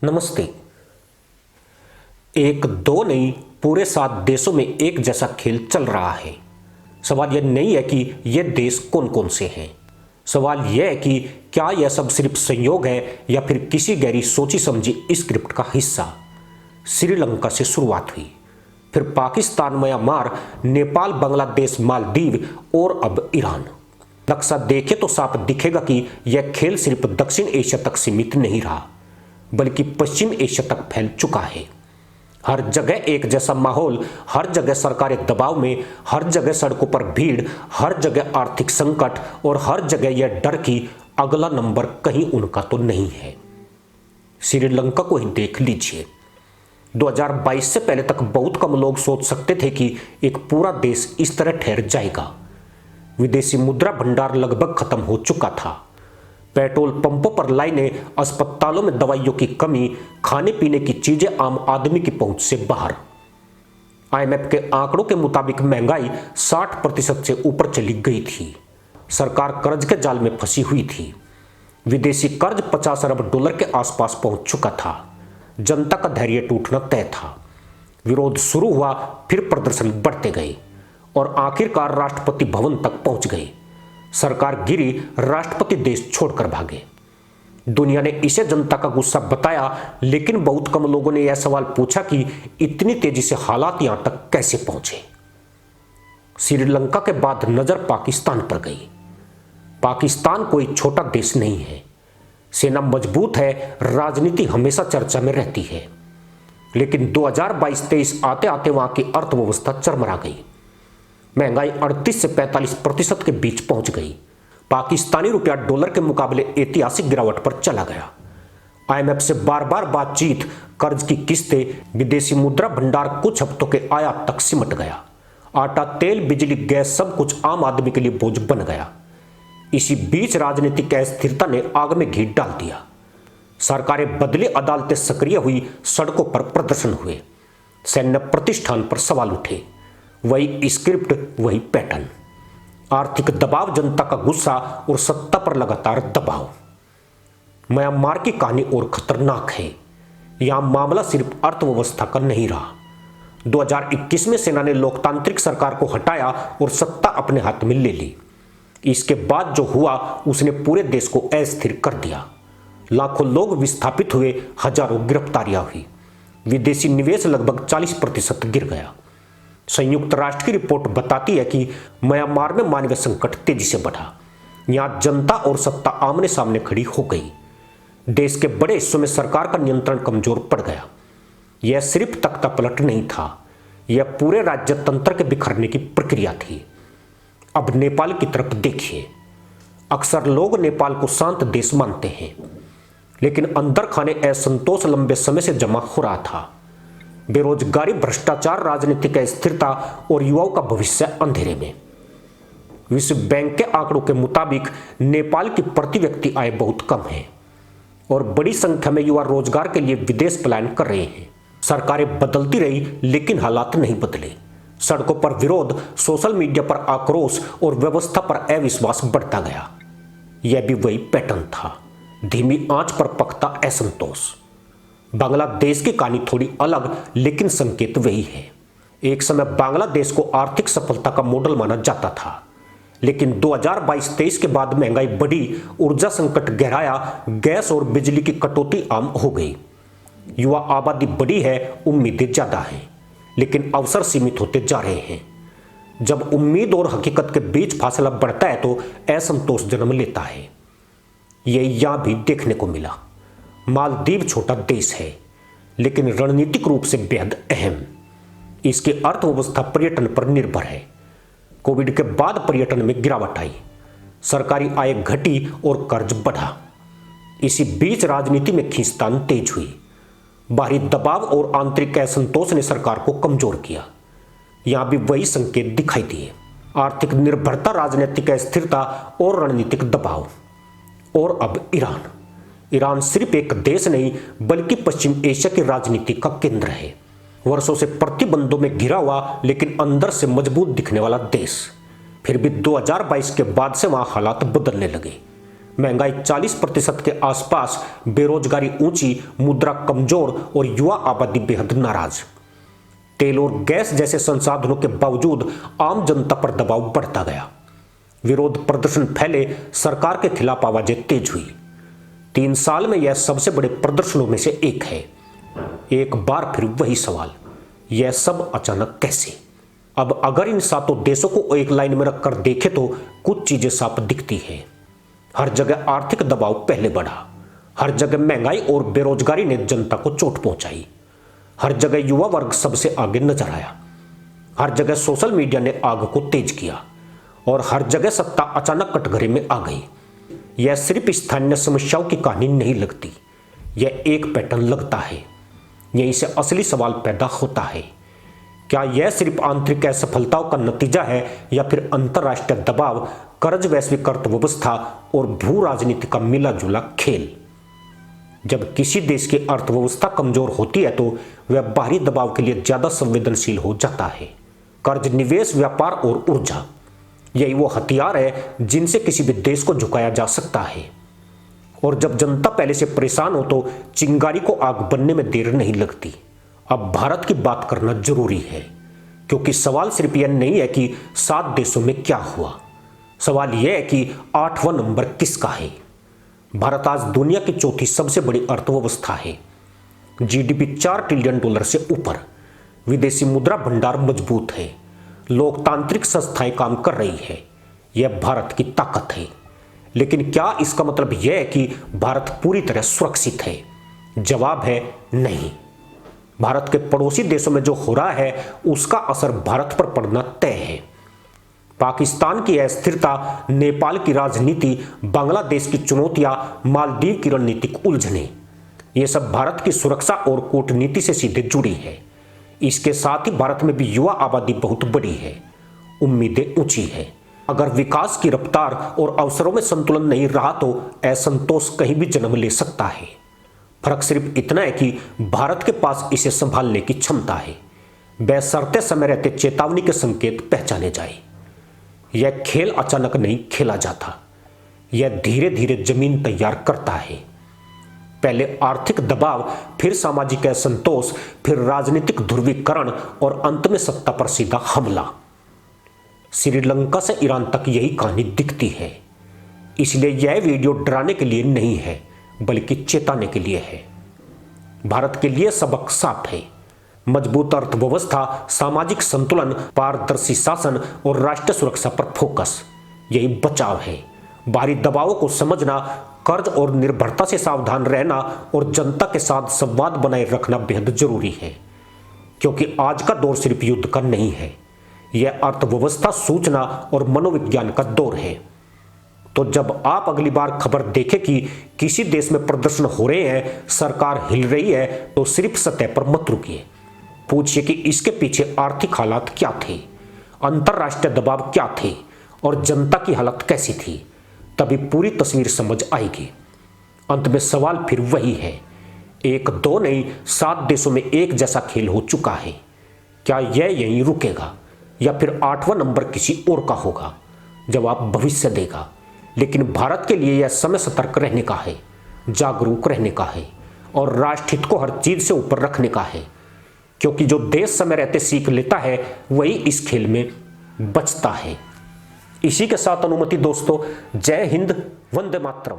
नमस्ते। एक दो नहीं, पूरे 7 देशों में एक जैसा खेल चल रहा है। सवाल यह नहीं है कि ये देश कौन कौन से हैं। सवाल यह है कि क्या यह सब सिर्फ संयोग है या फिर किसी गहरी सोची समझी स्क्रिप्ट का हिस्सा। श्रीलंका से शुरुआत हुई, फिर पाकिस्तान, म्यांमार, नेपाल, बांग्लादेश, मालदीव और अब ईरान। नक्शा देखे तो साफ दिखेगा कि यह खेल सिर्फ दक्षिण एशिया तक सीमित नहीं रहा, बल्कि पश्चिम एशिया तक फैल चुका है। हर जगह एक जैसा माहौल, हर जगह सरकारी दबाव में, हर जगह सड़कों पर भीड़, हर जगह आर्थिक संकट और हर जगह यह डर कि अगला नंबर कहीं उनका तो नहीं है। श्रीलंका को ही देख लीजिए। 2022 से पहले तक बहुत कम लोग सोच सकते थे कि एक पूरा देश इस तरह ठहर जाएगा। विदेशी मुद्रा भंडार लगभग खत्म हो चुका था। पेट्रोल पंपों पर लाइनें, अस्पतालों में दवाइयों की कमी, खाने पीने की चीजें आम आदमी की पहुंच से बाहर। आईएमएफ के आंकड़ों के मुताबिक महंगाई 60% से ऊपर चली गई थी। सरकार कर्ज के जाल में फंसी हुई थी। विदेशी कर्ज $50 अरब के आसपास पहुंच चुका था। जनता का धैर्य टूटना तय था। विरोध शुरू हुआ, फिर प्रदर्शन बढ़ते गए और आखिरकार राष्ट्रपति भवन तक पहुंच गए। सरकार गिरी, राष्ट्रपति देश छोड़कर भागे। दुनिया ने इसे जनता का गुस्सा बताया, लेकिन बहुत कम लोगों ने यह सवाल पूछा कि इतनी तेजी से हालात यहां तक कैसे पहुंचे। श्रीलंका के बाद नजर पाकिस्तान पर गई। पाकिस्तान कोई छोटा देश नहीं है। सेना मजबूत है, राजनीति हमेशा चर्चा में रहती है। लेकिन 2022-23 आते आते वहां की अर्थव्यवस्था चरमरा गई। महंगाई 38 से 45% के बीच पहुंच गई। पाकिस्तानी रुपया डॉलर के मुकाबले ऐतिहासिक गिरावट पर चला गया। आईएमएफ से बार बार बातचीत, कर्ज की किस्तें, विदेशी मुद्रा भंडार कुछ हफ्तों के आयात तक सिमट गया। आटा, तेल, बिजली, गैस सब कुछ आम आदमी के लिए बोझ बन गया। इसी बीच राजनीतिक अस्थिरता ने आग में घी डाल दिया। सरकारें बदली, अदालतें सक्रिय हुई, सड़कों पर प्रदर्शन हुए, सैन्य प्रतिष्ठान पर सवाल उठे। वही स्क्रिप्ट, वही पैटर्न। आर्थिक दबाव, जनता का गुस्सा और सत्ता पर लगातार दबाव। म्यांमार की कहानी और खतरनाक है। यहां मामला सिर्फ अर्थव्यवस्था का नहीं रहा। 2021 में सेना ने लोकतांत्रिक सरकार को हटाया और सत्ता अपने हाथ में ले ली। इसके बाद जो हुआ उसने पूरे देश को अस्थिर कर दिया। लाखों लोग विस्थापित हुए, हजारों गिरफ्तारियां हुई, विदेशी निवेश लगभग 40% गिर गया। संयुक्त राष्ट्र की रिपोर्ट बताती है कि म्यांमार में मानवीय संकट तेजी से बढ़ा। यहां जनता और सत्ता आमने सामने खड़ी हो गई। देश के बड़े हिस्सों में सरकार का नियंत्रण कमजोर पड़ गया। यह सिर्फ तख्ता पलट नहीं था, यह पूरे राज्य तंत्र के बिखरने की प्रक्रिया थी। अब नेपाल की तरफ देखिए। अक्सर लोग नेपाल को शांत देश मानते हैं, लेकिन अंदर खाने असंतोष लंबे समय से जमा हो रहा था। बेरोजगारी, भ्रष्टाचार, राजनीतिक अस्थिरता और युवाओं का भविष्य अंधेरे में। विश्व बैंक के आंकड़ों के मुताबिक नेपाल की प्रति व्यक्ति आय बहुत कम है और बड़ी संख्या में युवा रोजगार के लिए विदेश पलायन कर रहे हैं। सरकारें बदलती रही, लेकिन हालात नहीं बदले। सड़कों पर विरोध, सोशल मीडिया पर आक्रोश और व्यवस्था पर अविश्वास बढ़ता गया। यह भी वही पैटर्न था, धीमी आंच पर पकता असंतोष। बांग्लादेश की कहानी थोड़ी अलग, लेकिन संकेत वही है। एक समय बांग्लादेश को आर्थिक सफलता का मॉडल माना जाता था, लेकिन 2022-23 के बाद महंगाई बढ़ी, ऊर्जा संकट गहराया, गैस और बिजली की कटौती आम हो गई। युवा आबादी बढ़ी है, उम्मीदें ज्यादा हैं, लेकिन अवसर सीमित होते जा रहे हैं। जब उम्मीद और हकीकत के बीच फासला बढ़ता है तो असंतोष जन्म लेता है। यह यहां भी देखने को मिला। मालदीव छोटा देश है, लेकिन रणनीतिक रूप से बेहद अहम। इसकी अर्थव्यवस्था पर्यटन पर निर्भर है। कोविड के बाद पर्यटन में गिरावट आई, सरकारी आय घटी और कर्ज बढ़ा। इसी बीच राजनीति में खींचतान तेज हुई। बाहरी दबाव और आंतरिक असंतोष ने सरकार को कमजोर किया। यहां भी वही संकेत दिखाई दिए। आर्थिक निर्भरता, राजनीतिक अस्थिरता और रणनीतिक दबाव। और अब ईरान सिर्फ एक देश नहीं, बल्कि पश्चिम एशिया की राजनीति का केंद्र है। वर्षों से प्रतिबंधों में घिरा हुआ, लेकिन अंदर से मजबूत दिखने वाला देश। फिर भी 2022 के बाद से वहां हालात बदलने लगे। महंगाई 40% के आसपास, बेरोजगारी ऊंची, मुद्रा कमजोर और युवा आबादी बेहद नाराज। तेल और गैस जैसे संसाधनों के बावजूद आम जनता पर दबाव बढ़ता गया। विरोध प्रदर्शन फैले, सरकार के खिलाफ आवाजें तेज हुई। 3 साल में यह सबसे बड़े प्रदर्शनों में से एक है। एक बार फिर वही सवाल, यह सब अचानक कैसे? अब अगर इन 7 देशों को एक लाइन में रखकर देखें तो कुछ चीजें साफ दिखती हैं। हर जगह आर्थिक दबाव पहले बढ़ा, हर जगह महंगाई और बेरोजगारी ने जनता को चोट पहुंचाई, हर जगह युवा वर्ग सबसे आगे नजर आया, हर जगह सोशल मीडिया ने आग को तेज किया और हर जगह सत्ता अचानक कटघरे में आ गई। यह सिर्फ स्थानीय समस्याओं की कहानी नहीं लगती, यह एक पैटर्न लगता है। यहीं से असली सवाल पैदा होता है, क्या यह सिर्फ आंतरिक असफलताओं का नतीजा है या फिर अंतरराष्ट्रीय दबाव, कर्ज, वैश्विक अर्थव्यवस्था और भू राजनीति का मिला जुला खेल? जब किसी देश की अर्थव्यवस्था कमजोर होती है तो वह बाहरी दबाव के लिए ज्यादा संवेदनशील हो जाता है। कर्ज, निवेश, व्यापार और ऊर्जा, यही वो हथियार है जिनसे किसी भी देश को झुकाया जा सकता है। और जब जनता पहले से परेशान हो तो चिंगारी को आग बनने में देर नहीं लगती। अब भारत की बात करना जरूरी है, क्योंकि सवाल सिर्फ यह नहीं है कि 7 देशों में क्या हुआ, सवाल यह है कि 8वां नंबर किसका है। भारत आज दुनिया की 4थी सबसे बड़ी अर्थव्यवस्था है। जीडीपी $4 ट्रिलियन से ऊपर, विदेशी मुद्रा भंडार मजबूत है, लोकतांत्रिक संस्थाएं काम कर रही है। यह भारत की ताकत है। लेकिन क्या इसका मतलब यह है कि भारत पूरी तरह सुरक्षित है? जवाब है नहीं। भारत के पड़ोसी देशों में जो हो रहा है उसका असर भारत पर पड़ना तय है। पाकिस्तान की अस्थिरता, नेपाल की राजनीति, बांग्लादेश की चुनौतियां, मालदीव की रणनीतिक उलझनें, ये सब भारत की सुरक्षा और कूटनीति से सीधे जुड़ी है। इसके साथ ही भारत में भी युवा आबादी बहुत बड़ी है, उम्मीदें ऊंची है। अगर विकास की रफ्तार और अवसरों में संतुलन नहीं रहा तो असंतोष कहीं भी जन्म ले सकता है। फर्क सिर्फ इतना है कि भारत के पास इसे संभालने की क्षमता है, बशर्ते समय रहते चेतावनी के संकेत पहचाने जाए। यह खेल अचानक नहीं खेला जाता, यह धीरे धीरे जमीन तैयार करता है। पहले आर्थिक दबाव, फिर सामाजिक असंतोष, फिर राजनीतिक ध्रुवीकरण और अंत में सत्ता पर सीधा हमला। श्रीलंका से ईरान तक यही कहानी दिखती है। इसलिए यह वीडियो डराने के लिए नहीं है, बल्कि चेताने के लिए है। भारत के लिए सबक साफ है, मजबूत अर्थव्यवस्था, सामाजिक संतुलन, पारदर्शी शासन और राष्ट्रीय सुरक्षा पर फोकस, यही बचाव है। बाहरी दबावों को समझना, कर्ज और निर्भरता से सावधान रहना और जनता के साथ संवाद बनाए रखना बेहद जरूरी है, क्योंकि आज का दौर सिर्फ युद्ध का नहीं है, यह अर्थव्यवस्था, सूचना और मनोविज्ञान का दौर है। तो जब आप अगली बार खबर देखें कि किसी देश में प्रदर्शन हो रहे हैं, सरकार हिल रही है, तो सिर्फ सतह पर मत रुकिए। पूछिए कि इसके पीछे आर्थिक हालात क्या थे, अंतरराष्ट्रीय दबाव क्या थे और जनता की हालत कैसी थी। तभी पूरी तस्वीर समझ आएगी। अंत में सवाल फिर वही है, 1-2 नहीं 7 देशों में एक जैसा खेल हो चुका है। क्या यह यहीं रुकेगा या फिर 8वां नंबर किसी और का होगा? जवाब भविष्य देगा। लेकिन भारत के लिए यह समय सतर्क रहने का है, जागरूक रहने का है और राष्ट्रहित को हर चीज से ऊपर रखने का है, क्योंकि जो देश समय रहते सीख लेता है वही इस खेल में बचता है। इसी के साथ अनुमति दोस्तों, जय हिंद, वंदे मातरम।